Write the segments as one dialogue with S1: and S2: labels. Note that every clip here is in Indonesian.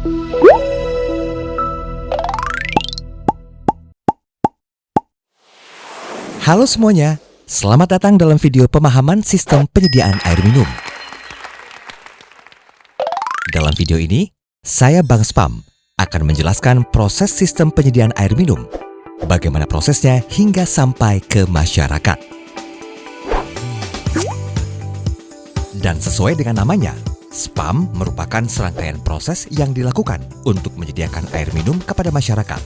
S1: Halo semuanya, selamat datang dalam video pemahaman sistem penyediaan air minum. Dalam video ini, saya Bang Spam akan menjelaskan proses sistem penyediaan air minum, bagaimana prosesnya hingga sampai ke masyarakat. Dan sesuai dengan namanya, Spam merupakan serangkaian proses yang dilakukan untuk menyediakan air minum kepada masyarakat.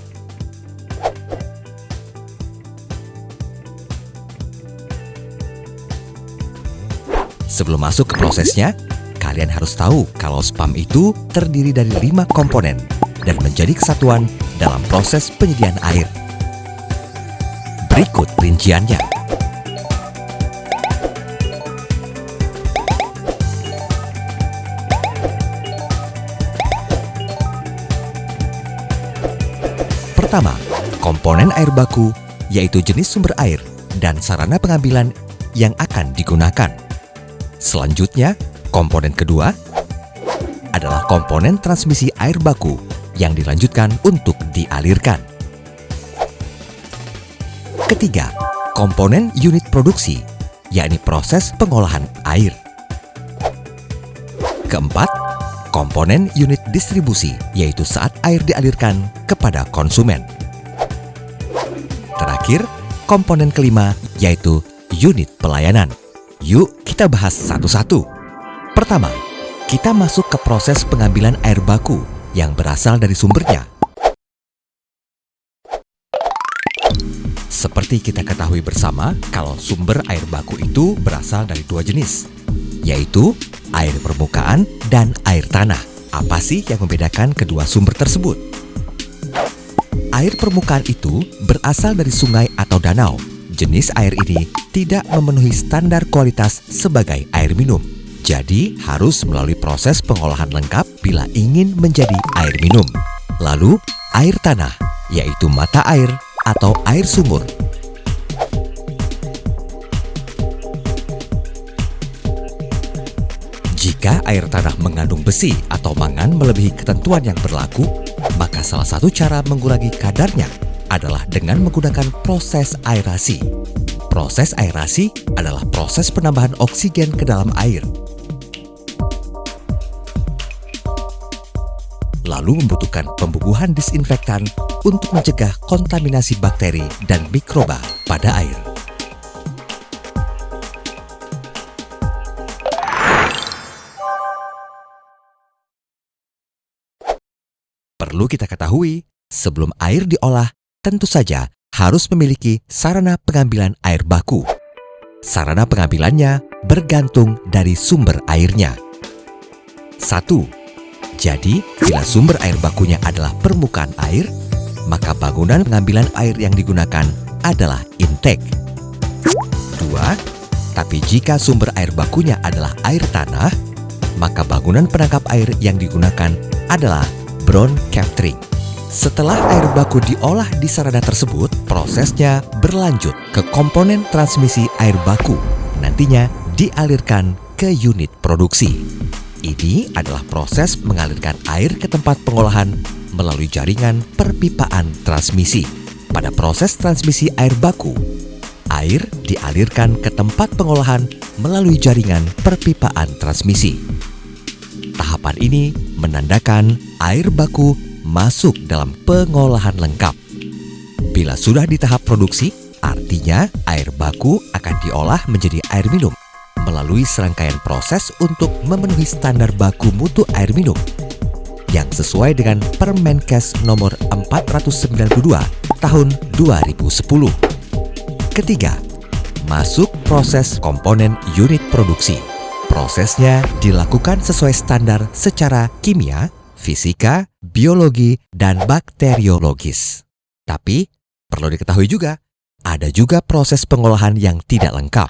S1: Sebelum masuk ke prosesnya, kalian harus tahu kalau Spam itu terdiri dari 5 komponen dan menjadi kesatuan dalam proses penyediaan air. Berikut rinciannya. Pertama, komponen air baku, yaitu jenis sumber air dan sarana pengambilan yang akan digunakan. Selanjutnya, komponen kedua adalah komponen transmisi air baku yang dilanjutkan untuk dialirkan. Ketiga, komponen unit produksi, yakni proses pengolahan air. Keempat, komponen unit distribusi, yaitu saat air dialirkan kepada konsumen. Terakhir, komponen kelima, yaitu unit pelayanan. Yuk kita bahas satu-satu. Pertama, kita masuk ke proses pengambilan air baku yang berasal dari sumbernya. Seperti kita ketahui bersama, kalau sumber air baku itu berasal dari 2 jenis, yaitu air permukaan dan air tanah. Apa sih yang membedakan kedua sumber tersebut? Air permukaan itu berasal dari sungai atau danau. Jenis air ini tidak memenuhi standar kualitas sebagai air minum. Jadi harus melalui proses pengolahan lengkap bila ingin menjadi air minum. Lalu, air tanah, yaitu mata air atau air sumur. Jika air tanah mengandung besi atau mangan melebihi ketentuan yang berlaku, maka salah satu cara mengurangi kadarnya adalah dengan menggunakan proses aerasi. Proses aerasi adalah proses penambahan oksigen ke dalam air. Lalu membutuhkan pembubuhan disinfektan untuk mencegah kontaminasi bakteri dan mikroba pada air. Perlu kita ketahui, sebelum air diolah, tentu saja harus memiliki sarana pengambilan air baku. Sarana pengambilannya bergantung dari sumber airnya. 1. Jadi, bila sumber air bakunya adalah permukaan air, maka bangunan pengambilan air yang digunakan adalah intake. 2. Tapi jika sumber air bakunya adalah air tanah, maka bangunan penangkap air yang digunakan adalah brown capturing. Setelah air baku diolah di sarana tersebut, prosesnya berlanjut ke komponen transmisi air baku. Nantinya dialirkan ke unit produksi. Ini adalah proses mengalirkan air ke tempat pengolahan melalui jaringan perpipaan transmisi. Pada proses transmisi air baku, air dialirkan ke tempat pengolahan melalui jaringan perpipaan transmisi. Tahapan ini menandakan air baku masuk dalam pengolahan lengkap. Bila sudah di tahap produksi, artinya air baku akan diolah menjadi air minum melalui serangkaian proses untuk memenuhi standar baku mutu air minum yang sesuai dengan Permenkes nomor 492 tahun 2010. Ketiga, masuk proses komponen unit produksi. Prosesnya dilakukan sesuai standar secara kimia, fisika, biologi, dan bakteriologis. Tapi, perlu diketahui juga, ada juga proses pengolahan yang tidak lengkap.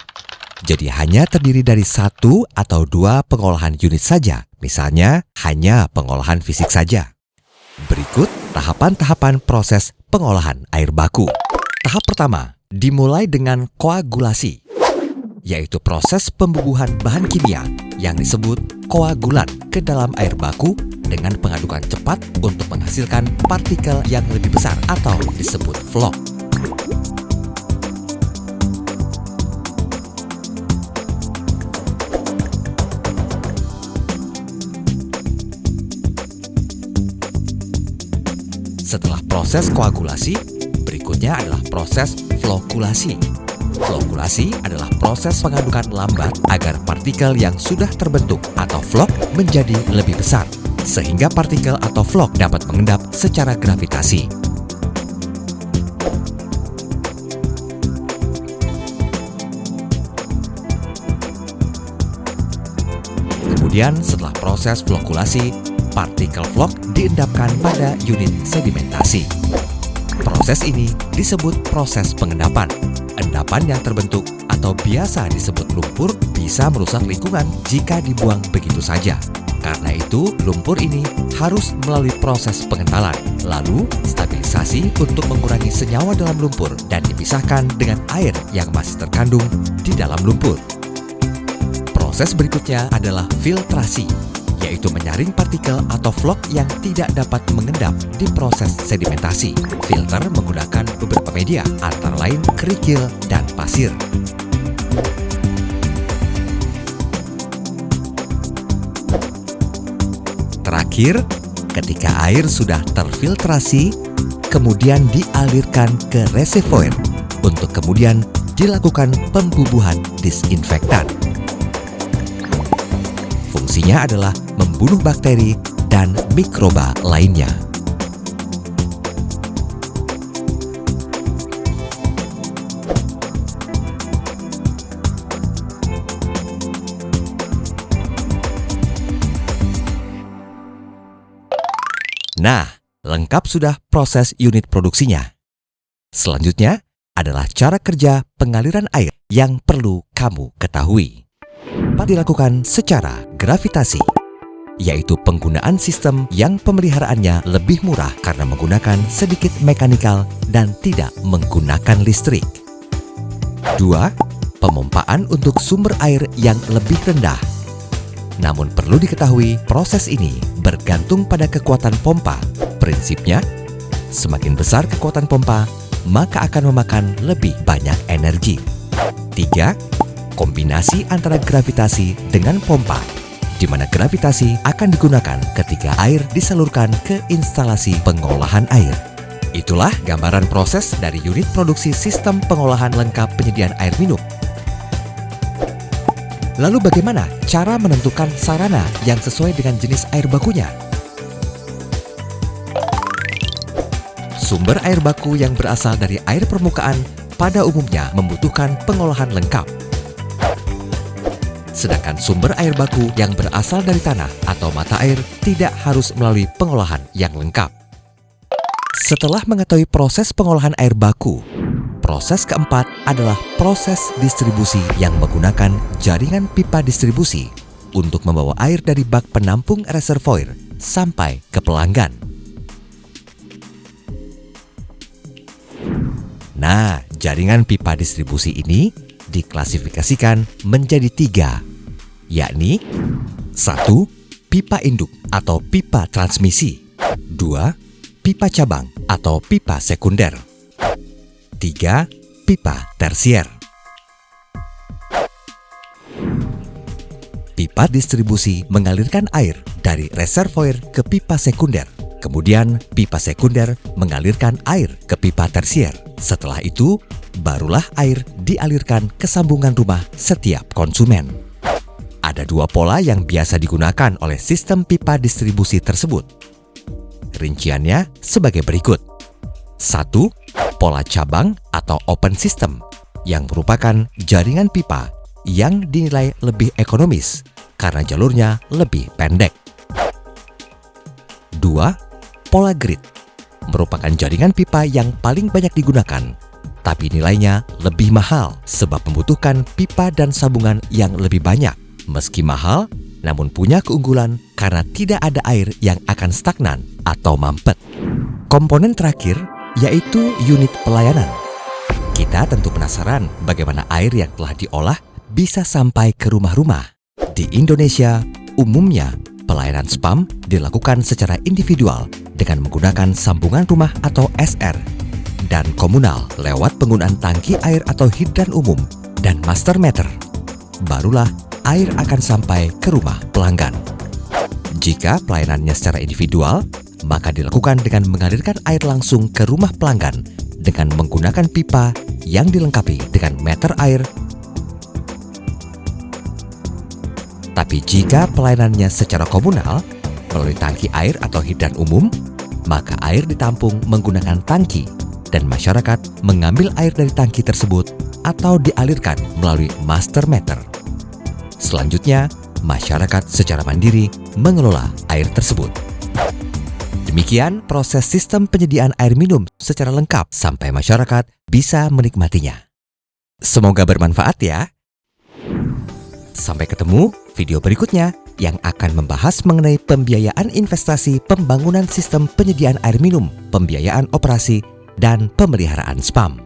S1: Jadi hanya terdiri dari 1 atau 2 pengolahan unit saja. Misalnya, hanya pengolahan fisik saja. Berikut tahapan-tahapan proses pengolahan air baku. Tahap pertama, dimulai dengan koagulasi, yaitu proses pembubuhan bahan kimia yang disebut koagulan ke dalam air baku dengan pengadukan cepat untuk menghasilkan partikel yang lebih besar atau disebut flock. Setelah proses koagulasi, berikutnya adalah proses flokulasi. Flokulasi adalah proses pengadukan lambat agar partikel yang sudah terbentuk atau flock menjadi lebih besar, sehingga partikel atau flock dapat mengendap secara gravitasi. Kemudian setelah proses flokulasi, partikel flock diendapkan pada unit sedimentasi. Proses ini disebut proses pengendapan. Endapan yang terbentuk atau biasa disebut lumpur bisa merusak lingkungan jika dibuang begitu saja. Karena itu, lumpur ini harus melalui proses pengentalan, lalu stabilisasi untuk mengurangi senyawa dalam lumpur dan dipisahkan dengan air yang masih terkandung di dalam lumpur. Proses berikutnya adalah filtrasi, yaitu menyaring partikel atau flock yang tidak dapat mengendap di proses sedimentasi. Filter menggunakan beberapa media, antara lain kerikil dan pasir. Terakhir, ketika air sudah terfiltrasi, kemudian dialirkan ke reservoir untuk kemudian dilakukan pembubuhan disinfektan. Fungsinya adalah membunuh bakteri dan mikroba lainnya. Nah, lengkap sudah proses unit produksinya. Selanjutnya adalah cara kerja pengaliran air yang perlu kamu ketahui. Dapat dilakukan secara gravitasi, yaitu penggunaan sistem yang pemeliharaannya lebih murah karena menggunakan sedikit mekanikal dan tidak menggunakan listrik. 2. Pemompaan untuk sumber air yang lebih rendah. Namun perlu diketahui, proses ini bergantung pada kekuatan pompa. Prinsipnya, semakin besar kekuatan pompa, maka akan memakan lebih banyak energi. 3. Kombinasi antara gravitasi dengan pompa, di mana gravitasi akan digunakan ketika air disalurkan ke instalasi pengolahan air. Itulah gambaran proses dari unit produksi sistem pengolahan lengkap penyediaan air minum. Lalu bagaimana cara menentukan sarana yang sesuai dengan jenis air bakunya? Sumber air baku yang berasal dari air permukaan pada umumnya membutuhkan pengolahan lengkap. Sedangkan sumber air baku yang berasal dari tanah atau mata air tidak harus melalui pengolahan yang lengkap. Setelah mengetahui proses pengolahan air baku, proses keempat adalah proses distribusi yang menggunakan jaringan pipa distribusi untuk membawa air dari bak penampung reservoir sampai ke pelanggan. Nah, jaringan pipa distribusi ini diklasifikasikan menjadi 3, yakni 1. Pipa induk atau pipa transmisi, 2. Pipa cabang atau pipa sekunder, 3. Pipa tersier. Pipa distribusi mengalirkan air dari reservoir ke pipa sekunder. Kemudian pipa sekunder mengalirkan air ke pipa tersier. Setelah itu, barulah air dialirkan ke sambungan rumah setiap konsumen. Ada 2 pola yang biasa digunakan oleh sistem pipa distribusi tersebut. Rinciannya sebagai berikut. 1. Pola cabang atau open system, yang merupakan jaringan pipa yang dinilai lebih ekonomis karena jalurnya lebih pendek. 2. Pola grid, merupakan jaringan pipa yang paling banyak digunakan, tapi nilainya lebih mahal sebab membutuhkan pipa dan sambungan yang lebih banyak. Meski mahal, namun punya keunggulan karena tidak ada air yang akan stagnan atau mampet. Komponen terakhir yaitu unit pelayanan. Kita tentu penasaran bagaimana air yang telah diolah bisa sampai ke rumah-rumah. Di Indonesia, umumnya Pelayanan spam dilakukan secara individual dengan menggunakan sambungan rumah atau SR dan komunal lewat penggunaan tangki air atau hidran umum dan master meter. Barulah air akan sampai ke rumah pelanggan. Jika pelayanannya secara individual, maka dilakukan dengan mengalirkan air langsung ke rumah pelanggan dengan menggunakan pipa yang dilengkapi dengan meter air. Tapi jika pelayanannya secara komunal, melalui tangki air atau hidran umum, maka air ditampung menggunakan tangki dan masyarakat mengambil air dari tangki tersebut atau dialirkan melalui master meter. Selanjutnya, masyarakat secara mandiri mengelola air tersebut. Demikian proses sistem penyediaan air minum secara lengkap sampai masyarakat bisa menikmatinya. Semoga bermanfaat ya. Sampai ketemu video berikutnya yang akan membahas mengenai pembiayaan investasi pembangunan sistem penyediaan air minum, pembiayaan operasi, dan pemeliharaan spam.